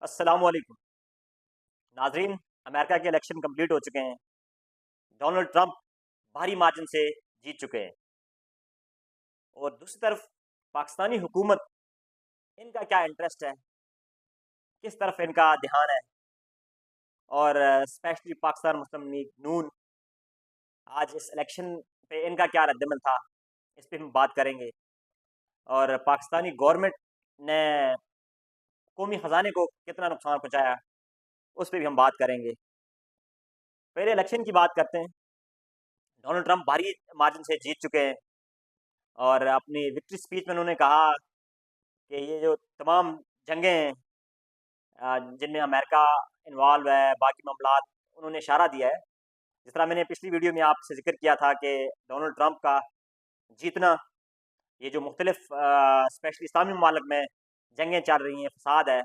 अस्सलाम वालेकुम नाजरीन। अमेरिका के इलेक्शन कंप्लीट हो चुके हैं। डोनाल्ड ट्रंप भारी मार्जिन से जीत चुके हैं और दूसरी तरफ पाकिस्तानी हुकूमत, इनका क्या इंटरेस्ट है, किस तरफ इनका ध्यान है, और स्पेशली पाकिस्तान मुस्लिम लीग नून, आज इस इलेक्शन पे इनका क्या रद्दमल था, इस पे हम बात करेंगे। और पाकिस्तानी गवर्नमेंट ने कौमी ख़जाने को कितना नुकसान पहुंचाया, उस पर भी हम बात करेंगे। पहले इलेक्शन की बात करते हैं। डोनाल्ड ट्रंप भारी मार्जिन से जीत चुके हैं और अपनी विक्ट्री स्पीच में उन्होंने कहा कि ये जो तमाम जंगें हैं जिनमें अमेरिका इन्वॉल्व है, बाकी मामलात, उन्होंने इशारा दिया है। जिस तरह मैंने पिछली वीडियो में आपसे जिक्र किया था कि डोनाल्ड ट्रंप का जीतना, ये जो मुख्तलिफ स्पेशली इस्लामी ममालिक में जंगें चल रही हैं, फसाद है,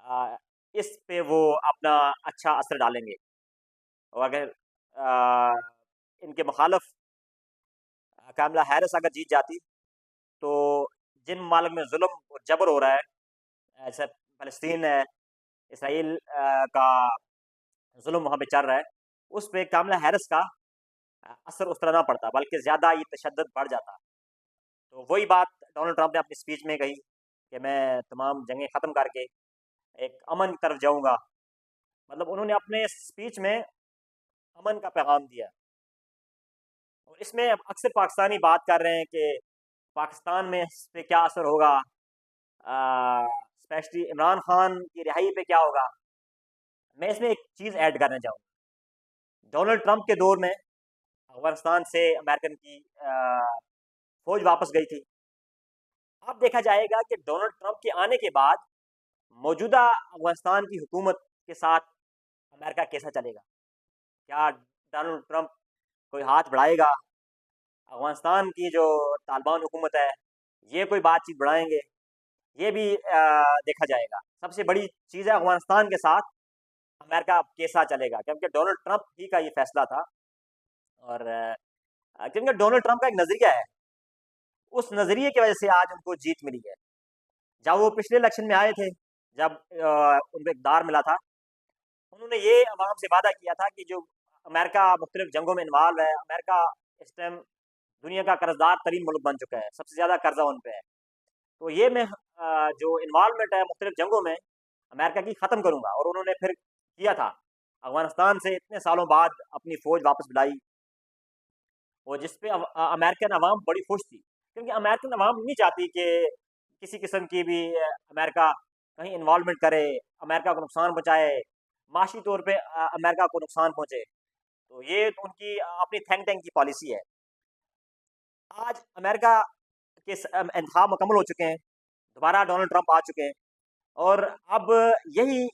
आ, इस पे वो अपना अच्छा असर डालेंगे। और अगर इनके मुखालफ कामला हैरिस अगर जीत जाती, तो जिन ममालिक में जुल्म और जबर हो रहा है, जैसे फ़लस्तीन है, इसराइल का जुल्म वहाँ पे चल रहा है, उस पे कामला हैरिस का असर उस तरह ना पड़ता, बल्कि ज़्यादा ये तशद्दुद बढ़ जाता। तो वही बात डोनाल्ड ट्रंप ने अपनी स्पीच में कही कि मैं तमाम जंगें ख़त्म करके एक अमन की तरफ जाऊँगा। मतलब उन्होंने अपने स्पीच में अमन का पैगाम दिया। और इसमें अब अक्सर पाकिस्तानी बात कर रहे हैं कि पाकिस्तान में इस पे क्या असर होगा, स्पेशली इमरान खान की रिहाई पे क्या होगा। मैं इसमें एक चीज़ ऐड करना चाहूँगा। डोनाल्ड ट्रंप के दौर में अफगानिस्तान से अमेरिकन की फौज वापस गई थी। अब देखा जाएगा कि डोनाल्ड ट्रंप के आने के बाद मौजूदा अफगानिस्तान की हुकूमत के साथ अमेरिका कैसा चलेगा। क्या डोनाल्ड ट्रंप कोई हाथ बढ़ाएगा, अफगानिस्तान की जो तालिबान हुकूमत है ये कोई बातचीत बढ़ाएंगे, ये भी देखा जाएगा। सबसे बड़ी चीज़ है अफगानिस्तान के साथ अमेरिका कैसा चलेगा, क्योंकि डोनाल्ड ट्रंप ही का ये फैसला था। और क्योंकि डोनाल्ड ट्रंप का एक नज़रिया है, उस नज़रिए की वजह से आज उनको जीत मिली है। जब वो पिछले इलेक्शन में आए थे, जब उनको इक़्तिदार मिला था, उन्होंने ये अवाम से वादा किया था कि जो अमेरिका मुख्तलिफ जंगों में इन्वॉल्व है, अमेरिका इस टाइम दुनिया का कर्जदार तरीन मुल्क बन चुका है, सबसे ज़्यादा कर्जा उन पे है। तो ये मैं जो इन्वॉल्वमेंट है मुख्तलिफ जंगों में अमेरिका की ख़त्म करूँगा। और उन्होंने फिर किया था। अफगानिस्तान से इतने सालों बाद अपनी फ़ौज वापस बुलाई, और जिस पे अमेरिकन अवाम बड़ी खुश थी, क्योंकि अमेरिकन अवाम नहीं चाहती कि किसी किस्म की भी अमेरिका कहीं इन्वॉल्वमेंट करे, अमेरिका को नुकसान पहुँचाए, माशी तौर पे अमेरिका को नुकसान पहुँचे। तो ये तो उनकी अपनी थिंक टैंक की पॉलिसी है। आज अमेरिका के इंतखाब मुकम्मल हो चुके हैं, दोबारा डोनाल्ड ट्रंप आ चुके हैं, और अब यही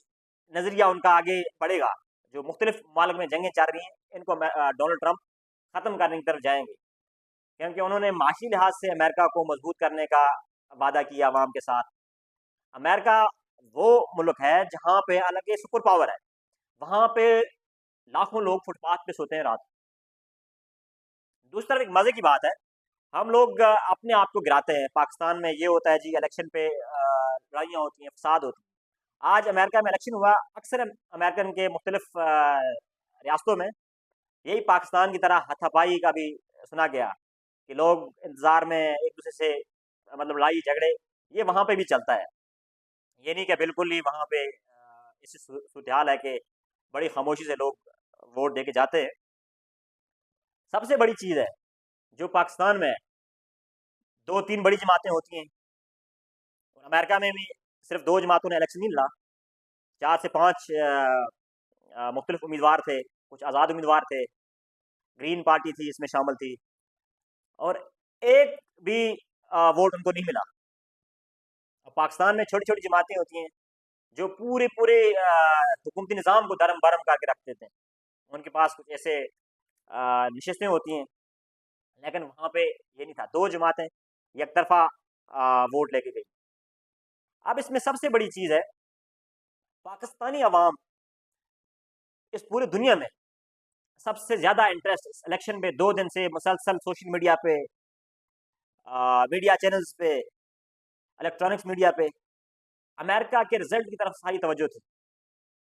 नज़रिया उनका आगे बढ़ेगा। जो मुख्तलिफ ममालिक में जंगें चल रही हैं, इनको डोनाल्ड ट्रंप ख़त्म करने की तरफ जाएंगे, क्योंकि उन्होंने माशी लिहाज से अमेरिका को मजबूत करने का वादा किया अवाम के साथ। अमेरिका वो मुल्क है जहाँ पे हालांकि सुपर पावर है, वहाँ पे लाखों लोग फुटपाथ पे सोते हैं रात। दूसरी तरफ एक मज़े की बात है, हम लोग अपने आप को गिराते हैं। पाकिस्तान में ये होता है जी, इलेक्शन पे लड़ाइयाँ होती हैं, फसाद होती हैं। आज अमेरिका में इलेक्शन हुआ, अक्सर अमेरिकन के मुख्तलिफ रियासतों में यही पाकिस्तान की तरह हाथापाई का भी सुना गया कि लोग इंतज़ार में एक दूसरे से मतलब लड़ाई झगड़े, ये वहाँ पे भी चलता है। ये नहीं कि बिल्कुल ही वहाँ पे ऐसी सूरत हाल है कि बड़ी खामोशी से लोग वोट दे के जाते हैं। सबसे बड़ी चीज़ है जो पाकिस्तान में दो तीन बड़ी जमातें होती हैं, और अमेरिका में भी सिर्फ दो जमातों ने इलेक्शन नहीं लड़ा, 4 से 5 मुख्तलिफ उम्मीदवार थे, कुछ आज़ाद उम्मीदवार थे, ग्रीन पार्टी थी इसमें शामिल थी, और एक भी वोट उनको नहीं मिला। अब पाकिस्तान में छोटी छोटी जमातें होती हैं जो पूरे पूरे हुकूमती निज़ाम को दरम बरम करके रख देते हैं। उनके पास कुछ ऐसे नशस्तें होती हैं, लेकिन वहाँ पे ये नहीं था। दो जमातें एक तरफा वोट लेके गई। अब इसमें सबसे बड़ी चीज़ है, पाकिस्तानी अवाम इस पूरी दुनिया में सबसे ज़्यादा इंटरेस्ट इस इलेक्शन पे 2 दिन से मुसलसल सोशल मीडिया पे, मीडिया चैनल्स पे, इलेक्ट्रॉनिक्स मीडिया पे अमेरिका के रिजल्ट की तरफ सारी तवज्जो थी,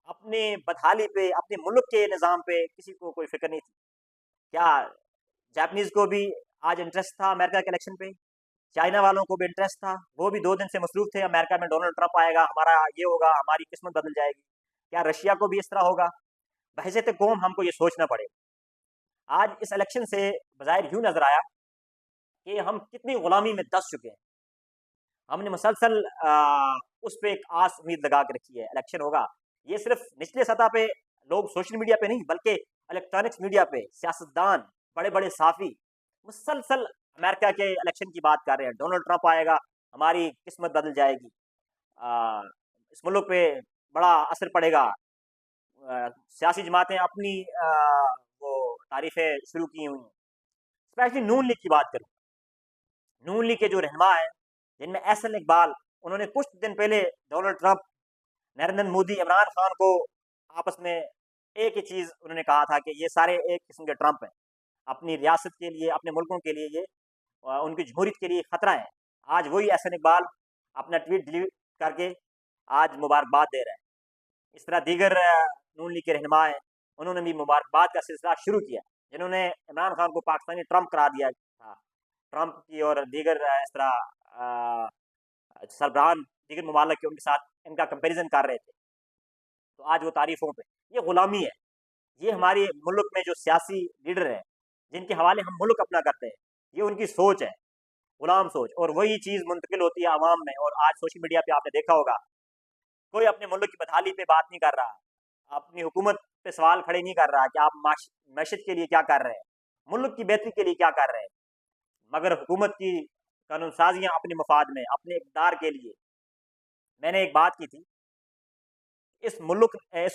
अपने बदहाली पे, अपने मुल्क के निज़ाम पे किसी को कोई फिक्र नहीं थी। क्या जापानीज़ को भी आज इंटरेस्ट था अमेरिका के इलेक्शन पे? चाइना वालों को भी इंटरेस्ट था, वो भी 2 दिन से मसरूफ़ थे अमेरिका में डोनाल्ड ट्रंप आएगा, हमारा ये होगा, हमारी किस्मत बदल जाएगी। क्या रशिया को भी इस तरह होगा? बहैसियत कौम हमको ये सोचना पड़ेगा। आज इस इलेक्शन से बज़ाहिर यूँ नज़र आया कि हम कितनी ग़ुलामी में दस चुके हैं। हमने मुसलसल उस पे एक आस उम्मीद लगा के रखी है, इलेक्शन होगा। ये सिर्फ निचले सतह पे लोग सोशल मीडिया पे नहीं, बल्कि इलेक्ट्रॉनिक्स मीडिया पे सियासतदान, बड़े-बड़े साफ़ी मुसलसल अमेरिका के इलेक्शन की बात कर रहे हैं। डोनाल्ड ट्रंप आएगा, हमारी किस्मत बदल जाएगी। इस मुल्क पे बड़ा असर पड़ेगा। सियासी जमातें अपनी वो तारीफ़ें शुरू की हुई हैं। स्पेशली नून लीग की बात करूँ, नून लीग के जो रहनुमा हैं, जिनमें एहसन इकबाल, उन्होंने कुछ दिन पहले डोनाल्ड ट्रंप, नरेंद्र मोदी, इमरान खान को आपस में एक ही चीज़ उन्होंने कहा था कि ये सारे एक किस्म के ट्रंप हैं। अपनी रियासत के लिए, अपने मुल्कों के लिए ये उनकी जमहूरियत के लिए खतरा है। आज वही एहसन इकबाल अपना ट्वीट डिलीट करके आज मुबारकबाद दे रहा है। इस तरह दीगर नून लीग के रहनुमा हैं, उन्होंने भी मुबारकबाद का सिलसिला शुरू किया, जिन्होंने इमरान खान को पाकिस्तानी ट्रंप करार दिया था। ट्रंप की और दीगर इस तरह सरबराहान दीगर ममालिक के उनके साथ इनका कंपैरिजन कर रहे थे। तो आज वो तारीफ़ों पे, ये ग़ुलामी है। ये हमारे मुल्क में जो सियासी लीडर हैं, जिनके हवाले हम मुल्क अपना करते हैं, ये उनकी सोच है, ग़ुलाम सोच, और वही चीज़ मुंतकिल होती है आवाम में। और आज सोशल मीडिया पे आपने देखा होगा, कोई अपने मुल्क की बदहाली पे बात नहीं कर रहा, अपनी हुकूमत पे सवाल खड़े नहीं कर रहा कि आप मईशत के लिए क्या कर रहे हैं, मुल्क की बेहतरी के लिए क्या कर रहे हैं। मगर हुकूमत की कानून साजियाँ अपने मफाद में, अपने इक़्तिदार के लिए। मैंने एक बात की थी, इस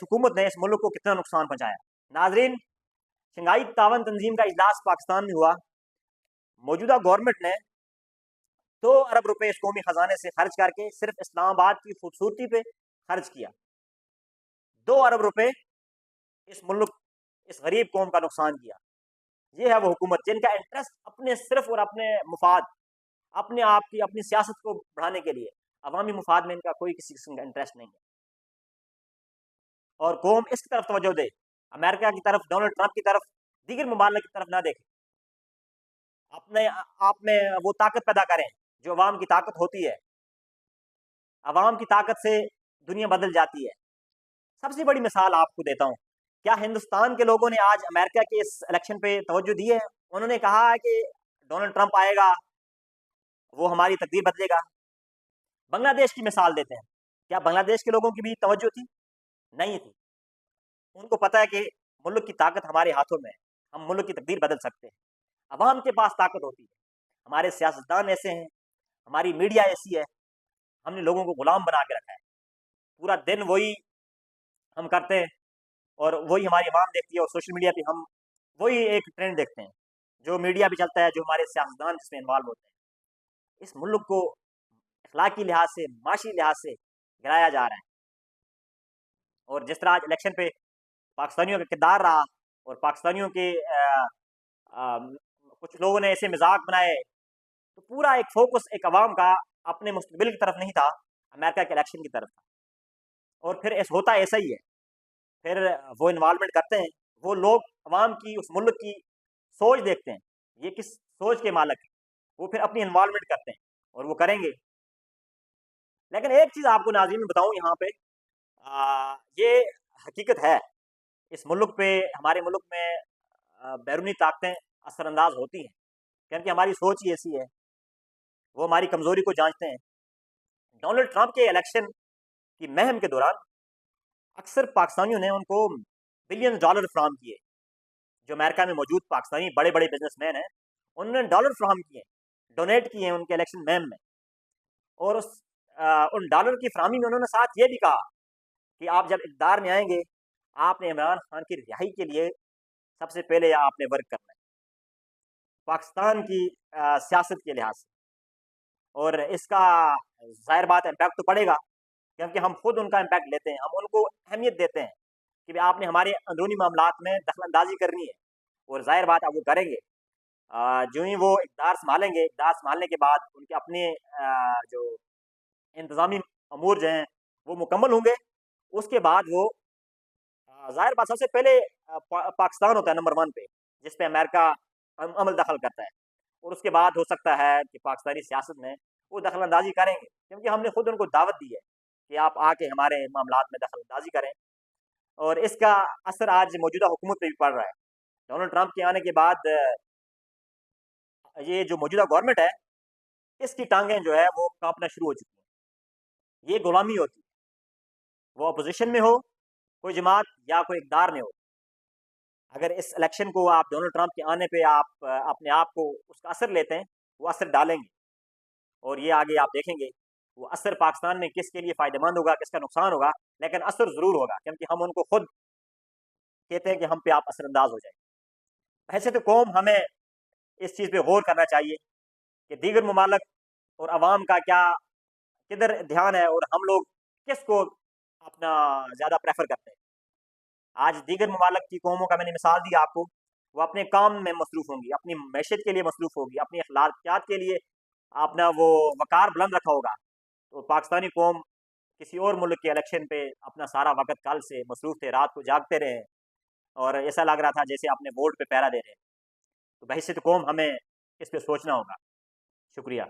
हुकूमत ने इस मुल्क को कितना नुकसान पहुँचाया। नाज़रीन, शंघाई तावन तंजीम का इजलास पाकिस्तान में हुआ। मौजूदा गवर्नमेंट ने 2 अरब रुपए इस कौमी ख़जाने से खर्च करके सिर्फ इस्लामाबाद की खूबसूरती पे खर्च किया। 2 अरब रुपए इस मुल्क, इस गरीब कौम का नुकसान किया। ये है वो हुकूमत जिनका इंटरेस्ट अपने सिर्फ और अपने मुफाद, अपने आप की अपनी सियासत को बढ़ाने के लिए, अवामी मुफाद में इनका कोई किसी किस्म का इंटरेस्ट नहीं है। और कौम इसकी तरफ तवज्जो दे, अमेरिका की तरफ, डोनाल्ड ट्रंप की तरफ, दीगर ममालिक की तरफ ना देखे। अपने आप में वो ताकत पैदा करें जो अवाम की ताकत होती है। अवाम की ताकत से दुनिया बदल जाती है। सबसे बड़ी मिसाल आपको देता हूँ, क्या हिंदुस्तान के लोगों ने आज अमेरिका के इस इलेक्शन पे तवज्जो दी है? उन्होंने कहा है कि डोनाल्ड ट्रंप आएगा, वो हमारी तकदीर बदलेगा। बांग्लादेश की मिसाल देते हैं, क्या बांग्लादेश के लोगों की भी तवज्जो थी? नहीं थी। उनको पता है कि मुल्क की ताकत हमारे हाथों में है, हम मुल्क की तकदीर बदल सकते हैं। अवाम के पास ताकत होती है, हमारे सियासतदान ऐसे हैं, हमारी मीडिया ऐसी है, हमने लोगों को गुलाम बना के रखा है। पूरा दिन वही हम करते हैं और वही हमारी अवाम देखती है, और सोशल मीडिया पे हम वही एक ट्रेंड देखते हैं, जो मीडिया पे चलता है, जो हमारे सियासतदान जिसमें इन्वॉल्व होते हैं। इस मुल्क को अखलाकी लिहाज से, माशी लिहाज से गिराया जा रहा है। और जिस तरह आज इलेक्शन पे पाकिस्तानियों का किरदार रहा, और पाकिस्तानियों के कुछ लोगों ने ऐसे मजाक बनाए, तो पूरा एक फोकस एक अवाम का अपने मुस्तकबिल की तरफ नहीं था, अमेरिका के इलेक्शन की तरफ था। और फिर होता ऐसा ही है, फिर वो इन्वॉल्वमेंट करते हैं, वो लोग अवाम की, उस मुल्क की सोच देखते हैं, ये किस सोच के मालिक है, वो फिर अपनी इन्वॉल्वमेंट करते हैं, और वो करेंगे। लेकिन एक चीज़ आपको नाज़रीन में बताऊँ यहाँ पे, ये हकीकत है, इस मुल्क पे, हमारे मुल्क में बैरूनी ताकतें असरअंदाज होती हैं, क्योंकि हमारी सोच ही ऐसी है, वो हमारी कमज़ोरी को जांचते हैं। डोनाल्ड ट्रंप के इलेक्शन की मुहिम के दौरान अक्सर पाकिस्तानियों ने उनको बिलियन डॉलर फ्राहम किए। जो अमेरिका में मौजूद पाकिस्तानी बड़े-बड़े बिजनेसमैन हैं, उन्होंने डॉलर फ्राहम किए, डोनेट किए हैं उनके इलेक्शन मुहिम में। और उन डॉलर की फ्राहमी में उन्होंने साथ ये भी कहा कि आप जब इक़्तिदार में आएंगे, आपने इमरान खान की रिहाई के लिए सबसे पहले आपने वर्क करना है, पाकिस्तान की सियासत के लिहाज से। और इसका ज़ाहिर बात इम्पैक्ट तो पड़ेगा, क्योंकि हम खुद उनका इम्पैक्ट लेते हैं, हम उनको अहमियत देते हैं कि भाई आपने हमारे अंदरूनी मामलात में दखलंदाजी करनी है, और ज़ाहिर बात आप वो करेंगे। जो ही वो इक़्तिदार संभालेंगे, इक़्तिदार संभालने के बाद उनके अपने जो इंतज़ामी अमूर जो हैं वो मुकम्मल होंगे, उसके बाद वो ज़ाहिर बात सबसे पहले पाकिस्तान होता है नंबर 1 पे, जिस पे अमेरिका अमल दखल करता है, और उसके बाद हो सकता है कि पाकिस्तानी सियासत में वो दखल अंदाजी करेंगे, क्योंकि हमने खुद उनको दावत दी है कि आप आके हमारे मामलात में दखल अंदाजी करें। और इसका असर आज मौजूदा हुकूमत पे भी पड़ रहा है। डोनाल्ड ट्रंप के आने के बाद ये जो मौजूदा गवर्नमेंट है, इसकी टांगें जो है वो कांपना शुरू हो चुकी हैं। ये गुलामी होती है, वो अपोजिशन में हो कोई जमात या कोई इक़्तिदार में हो। अगर इस इलेक्शन को आप डोनाल्ड ट्रंप के आने पे आप अपने आप को उसका असर लेते हैं, वो असर डालेंगे, और ये आगे आप देखेंगे वो असर पाकिस्तान में किसके लिए फ़ायदेमंद होगा, किसका नुकसान होगा, लेकिन असर ज़रूर होगा, क्योंकि हम उनको खुद कहते हैं कि हम पे आप असरअंदाज हो जाए। हैसियत कौम हमें इस चीज़ पे गौर करना चाहिए कि दीगर ममालिक और अवाम का क्या किधर ध्यान है, और हम लोग किसको अपना ज़्यादा प्रेफर करते हैं। आज दीगर ममालिक की कौमों का मैंने मिसाल दी आपको, वो अपने काम में मसरूफ़ होंगी, अपनी मैशत के लिए मसरूफ़ होगी, अपनी अखलाकियात के लिए अपना वो वक़ार बुलंद रखा होगा। तो पाकिस्तानी कौम किसी और मुल्क के इलेक्शन पे अपना सारा वक़्त कल से मसरूफ़ थे, रात को जागते रहे हैं, और ऐसा लग रहा था जैसे अपने वोट पे पहरा दे रहे हैं। तो बहैसियत कौम हमें इस पे सोचना होगा। शुक्रिया।